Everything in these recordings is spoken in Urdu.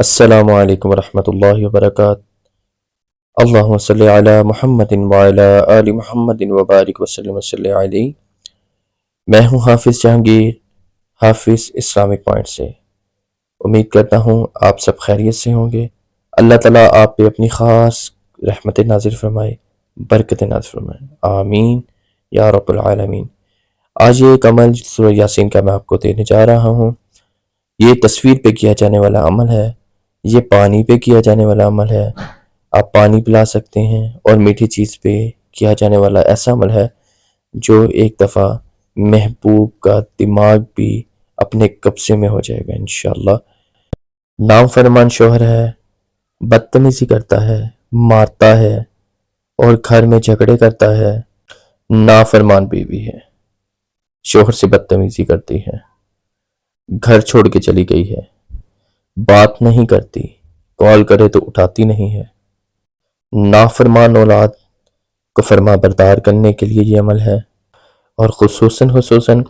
السلام علیکم ورحمۃ اللہ وبرکاتہ۔ اللہم صلی علی محمد وعلی آل محمد وبارک وسلم وصلی علیہ۔ میں ہوں حافظ جہانگیر، حافظ اسلامک پوائنٹ سے۔ امید کرتا ہوں آپ سب خیریت سے ہوں گے۔ اللہ تعالیٰ آپ پہ اپنی خاص رحمت نازل فرمائے، برکت نازل فرمائے، آمین یا رب العالمین۔ آج یہ ایک عمل سورہ یاسین کا میں آپ کو دینے جا رہا ہوں۔ یہ تصویر پہ کیا جانے والا عمل ہے، یہ پانی پہ کیا جانے والا عمل ہے۔ آپ پانی پلا سکتے ہیں، اور میٹھی چیز پہ کیا جانے والا ایسا عمل ہے جو ایک دفعہ محبوب کا دماغ بھی اپنے قبضے میں ہو جائے گا انشاءاللہ۔ نام فرمان شوہر ہے، بدتمیزی کرتا ہے، مارتا ہے اور گھر میں جھگڑے کرتا ہے۔ نافرمان بیوی ہے، شوہر سے بدتمیزی کرتی ہے، گھر چھوڑ کے چلی گئی ہے، بات نہیں کرتی، کال کرے تو اٹھاتی نہیں ہے۔ نافرمان اولاد کو فرما بردار کرنے کے لیے یہ عمل ہے، اور خصوصاً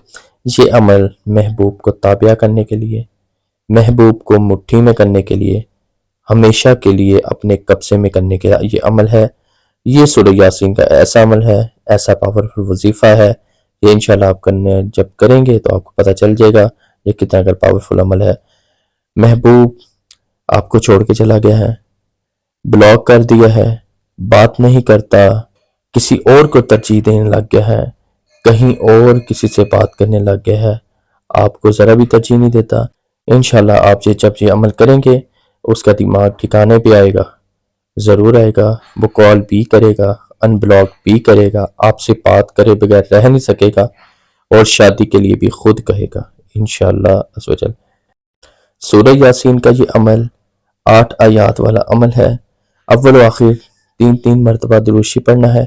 یہ عمل محبوب کو تابع کرنے کے لیے، محبوب کو مٹھی میں کرنے کے لیے، ہمیشہ کے لیے اپنے قبضے میں کرنے کے یہ عمل ہے۔ یہ سورہ یاسین کا ایسا عمل ہے، ایسا پاورفل وظیفہ ہے، یہ انشاءاللہ آپ جب کریں گے تو آپ کو پتہ چل جائے گا یہ کتنا اگر پاورفل عمل ہے۔ محبوب آپ کو چھوڑ کے چلا گیا ہے، بلاک کر دیا ہے، بات نہیں کرتا، کسی اور کو ترجیح دینے لگ گیا ہے، کہیں اور کسی سے بات کرنے لگ گیا ہے، آپ کو ذرا بھی ترجیح نہیں دیتا۔ انشاءاللہ آپ جب یہ عمل کریں گے اس کا دماغ ٹھکانے پہ آئے گا، ضرور آئے گا، وہ کال بھی کرے گا، ان بلاک بھی کرے گا، آپ سے بات کرے بغیر رہ نہیں سکے گا، اور شادی کے لیے بھی خود کہے گا انشاءاللہ عز و جل۔ سورہ یاسین کا یہ عمل 8 آیات والا عمل ہے۔ اول و آخر 3 مرتبہ دروشی پڑھنا ہے۔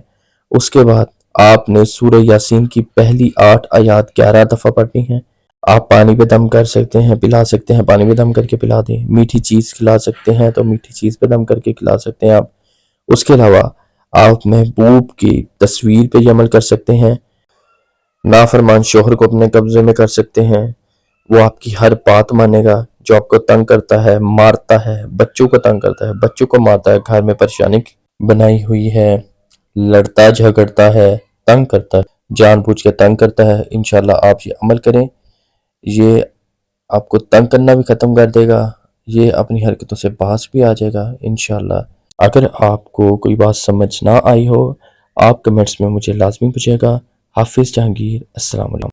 اس کے بعد آپ نے سورہ یاسین کی پہلی 8 آیات 11 دفعہ پڑھنی ہیں۔ آپ پانی پہ دم کر سکتے ہیں، پلا سکتے ہیں، پانی پہ دم کر کے پلا دیں۔ میٹھی چیز کھلا سکتے ہیں تو میٹھی چیز پہ دم کر کے کھلا سکتے ہیں آپ۔ اس کے علاوہ آپ محبوب کی تصویر پہ یہ عمل کر سکتے ہیں۔ نافرمان شوہر کو اپنے قبضے میں کر سکتے ہیں، وہ آپ کی ہر بات مانے گا۔ جو آپ کو تنگ کرتا ہے، مارتا ہے، بچوں کو تنگ کرتا ہے، بچوں کو مارتا ہے، گھر میں پریشانی بنائی ہوئی ہے، لڑتا جھگڑتا ہے، تنگ کرتا ہے، جان بوجھ کے تنگ کرتا ہے، انشاءاللہ آپ یہ عمل کریں، یہ آپ کو تنگ کرنا بھی ختم کر دے گا، یہ اپنی حرکتوں سے باز بھی آ جائے گا انشاءاللہ۔ اگر آپ کو کوئی بات سمجھ نہ آئی ہو، آپ کمنٹس میں مجھے لازمی پوچھے گا۔ حافظ جہانگیر، السلام علیکم۔